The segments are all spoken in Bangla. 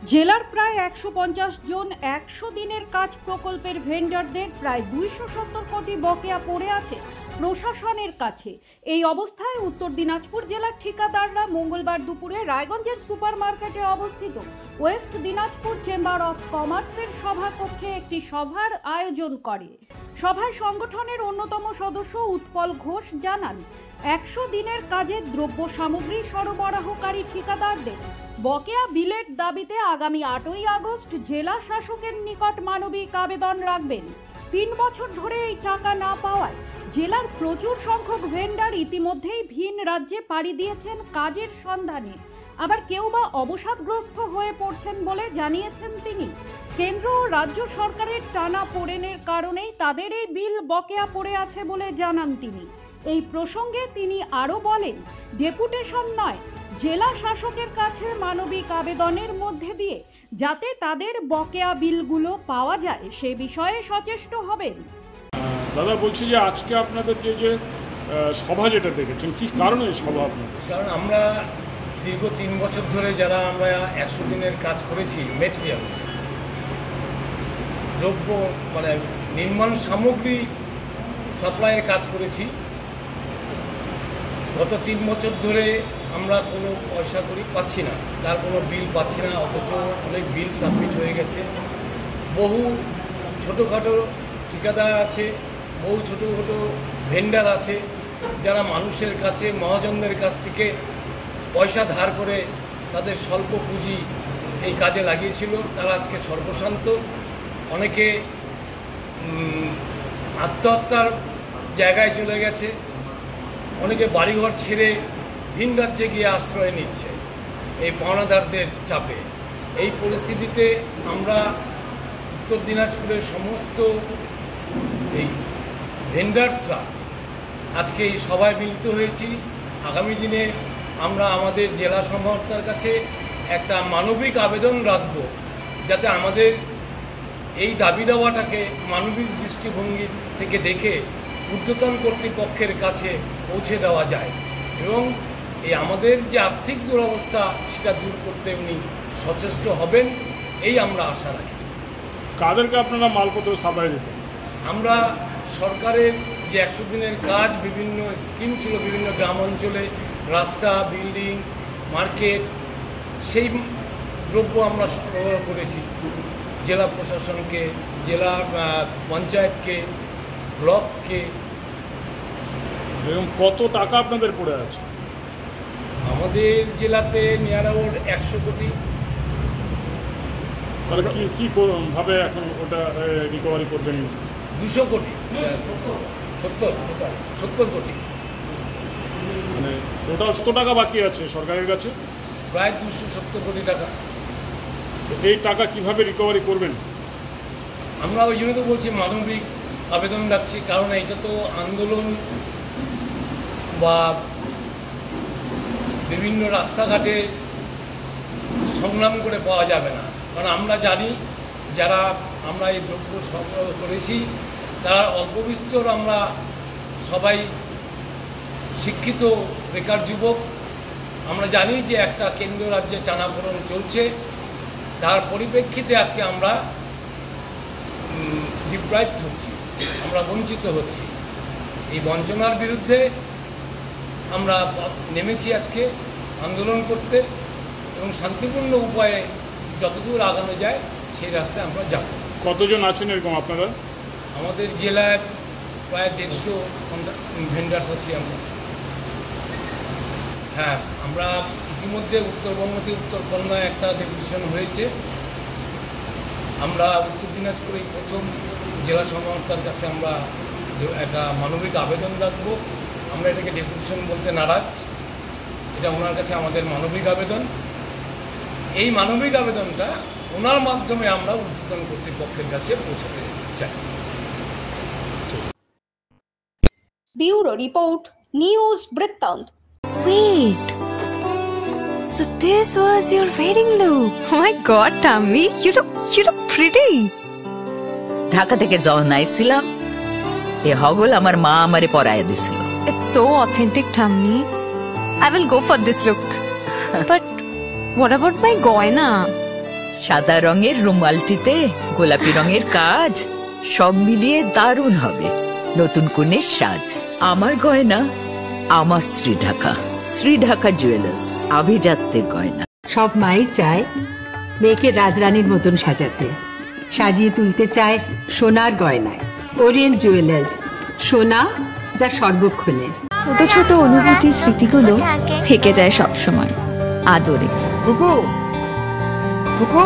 জেলার প্রায় ১৫০ জন ১০০ দিনের কাজ প্রকল্পের ভেন্ডারদের প্রায় ২৭০ কোটি বকেয়া পড়ে আছে প্রশাসনের কাছে। এই অবস্থায় উত্তর দিনাজপুর জেলার ঠিকাদাররা মঙ্গলবার দুপুরে রায়গঞ্জের সুপার মার্কেটে অবস্থিত ওয়েস্ট দিনাজপুর চেম্বার অফ কমার্সের সভাকক্ষে একটি সভার আয়োজন করে। সভায় সংগঠনের অন্যতম সদস্য উৎপল ঘোষ জানান, ১০০ দিনের কাজে দ্রব্য সামগ্রী সরবরাহকারী ঠিকাদারদের বকেয়া বিলের দাবিতে আগামী ৮ই আগস্ট জেলা শাসকের নিকট মানবিক আবেদন রাখবেন। ৩ বছর ধরে এই টাকা না পাওয়ায় জেলার প্রচুর সংখ্যক ভেন্ডার ইতিমধ্যেই ভিন রাজ্যে পাড়ি দিয়েছেন কাজের সন্ধানে, আবার কেউ বা অবসাদগ্রস্ত হয়ে পড়ছেন বলে জানিয়েছেন তিনি। কেন্দ্র ও রাজ্য সরকারের টানা পোড়েনের কারণেই তাদের এই বিল বকেয়া পড়ে আছে বলে জানান তিনি। এই প্রসঙ্গে তিনি আরও বলেন, ডেপুটেশন নয়, জেলা শাসকের কাছে মানবিক আবেদনের মধ্যে দিয়ে যাতে তাদের বকেয়া বিলগুলো পাওয়া যায় সে বিষয়ে সচেষ্ট হবেন। দাদা বলছি যে আজকে আপনাদের যে সভা যেটা দেখেছেন, কি কারণে সভা আপনাদের? কারণ আমরা দীর্ঘ ৩ বছর ধরে যারা আমরা ১০০ দিনের কাজ করেছি, মেটেরিয়ালস দ্রব্য মানে নির্মাণ সামগ্রী সাপ্লাইয়ের কাজ করেছি, গত ৩ বছর ধরে আমরা কোনো পয়সা করি পাচ্ছি না, তার কোনো বিল পাচ্ছি না, অথচ অনেক বিল সাবমিট হয়ে গেছে। বহু ছোটোখাটো ঠিকাদার আছে, বহু ছোটো ছোটো ভেন্ডার আছে যারা মানুষের কাছে মহাজনদের কাছ থেকে পয়সা ধার করে তাদের স্বল্প পুঁজি এই কাজে লাগিয়েছিল, তারা আজকে সর্বশান্ত। অনেকে আত্মহত্যার জায়গায় চলে গেছে, অনেকে বাড়িঘর ছেড়ে ভিন রাজ্যে গিয়ে আশ্রয় নিচ্ছে এই পাওনাদারদের চাপে। এই পরিস্থিতিতে আমরা উত্তর দিনাজপুরের সমস্ত এই ভেন্ডার্সরা আজকে এই সভায় মিলিত হয়েছি। আগামী দিনে আমরা আমাদের জেলা সমাহর্তার কাছে একটা মানবিক আবেদন রাখব, যাতে আমাদের এই দাবি দেওয়াটাকে মানবিক দৃষ্টিভঙ্গি থেকে দেখে ঊর্ধ্বতন কর্তৃপক্ষের কাছে পৌঁছে দেওয়া যায় এবং এই আমাদের যে আর্থিক দুরবস্থা সেটা দূর করতে উনি সচেষ্ট হবেন, এই আমরা আশা রাখি। কাদেরকে আপনারা মালপত্র সাপ্লাই দিতেন? আমরা সরকারের যে ১০০ দিনের কাজ বিভিন্ন স্কিম ছিল, বিভিন্ন গ্রাম অঞ্চলে রাস্তা, বিল্ডিং, মার্কেট, সেই দ্রব্য আমরা সরবরাহ করেছি জেলা প্রশাসনকে, জেলা পঞ্চায়েতকে, ব্লককে। এবং কত টাকা আপনাদের পড়ে আছে? আমাদের জেলাতে নিয়ার অ্যাবাউট ১০০ কোটি। তাহলে কি ভাবে এখন ওটা রিকভারি করবেন? ২০০ কোটি, 70 কোটি, মানে টোটাল কত টাকা বাকি আছে সরকারের কাছে? প্রায় ২৭০ কোটি টাকা। এই টাকা কিভাবে রিকভারি করবেন? আমরা ওই জন্য তো বলছি মানবিক আবেদন রাখছি, কারণ এটা তো আন্দোলন বা বিভিন্ন রাস্তাঘাটে সংগ্রাম করে পাওয়া যাবে না। কারণ আমরা জানি যারা আমরা এই দ্রব্য সরবরাহ করেছি তারা অল্প বিস্তর, আমরা সবাই শিক্ষিত বেকার যুবক। আমরা জানি যে একটা কেন্দ্র রাজ্যে টানাপোড়েন চলছে, তার পরিপ্রেক্ষিতে আজকে আমরা ডিপ্রাইভড হচ্ছি, আমরা বঞ্চিত হচ্ছি। এই বঞ্চনার বিরুদ্ধে আমরা নেমেছি আজকে আন্দোলন করতে এবং শান্তিপূর্ণ উপায়ে যতদূর আগানো যায় সেই রাস্তায় আমরা যাব। কতজন আছেন এরকম আপনারা? আমাদের জেলায় প্রায় ১৫০ ভেন্ডার্স আছি আমরা। হ্যাঁ, আমরা ইতিমধ্যে উত্তরবঙ্গতে উত্তরকন্যায় একটা ডেপুটেশন হয়েছে। আমরা উত্তর দিনাজপুরে প্রথম জেলা সমাহর্তার কাছে আমরা একটা মানবিক আবেদন রাখবো। আমরা এটাকে ডেপুটেশন বলতে নারাজ, এটা ওনার কাছে আমাদের মানবিক আবেদন। এই মানবিক আবেদনটা ওনার মাধ্যমে আমরা ঊর্ধ্বতন কর্তৃপক্ষের কাছে পৌঁছাতে চাই। ব্যুরো রিপোর্ট, নিউজ বৃত্তান্ত। Wait, so this was your wedding look? Oh my God, Tammy, you look pretty. Dhaka থেকে যখন আইছিলাম এ হগল আমার মা আমারে পরায় দিছিল। It's so authentic, Tammy. I will go for this look. But what about my goina? সাদা রঙের রুমালটিতে গোলাপি রঙের কাজ, সব মিলিয়ে দারুণ হবে নতুন কনের সাজ। আমার গয়না, আমার শ্রীঢাকা। শ্রীঢাকা জুয়েলার্স, আভিজাত্যের গয়না। সব মাই চায় মেয়েকে রাজরানীর মতন সাজাতে, সাজিয়ে তুলতে চায় সোনার গয়নায়। ওরিয়েন্ট জুয়েলার্স, সোনা যা সর্বক্ষণের। ছোট ছোট অনুভূতি, স্মৃতিগুলো থেকে যায় সব সময় আদরে। কুকু কুকু,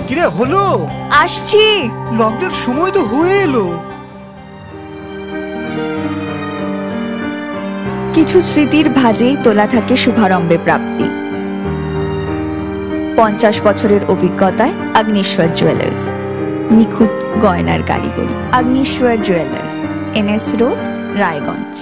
কিরে হলো? আসছি। লকডাউন সময় তো হয়ে এলো। কিছু স্মৃতির ভাজেই তোলা থাকে শুভারম্ভে প্রাপ্তি। 50 বছরের অভিজ্ঞতায় আগ্নেশ্বর জুয়েলার্স, নিখুঁত গয়নার কারিগরি। Agneshwar jewellers, NS road, Raiganj.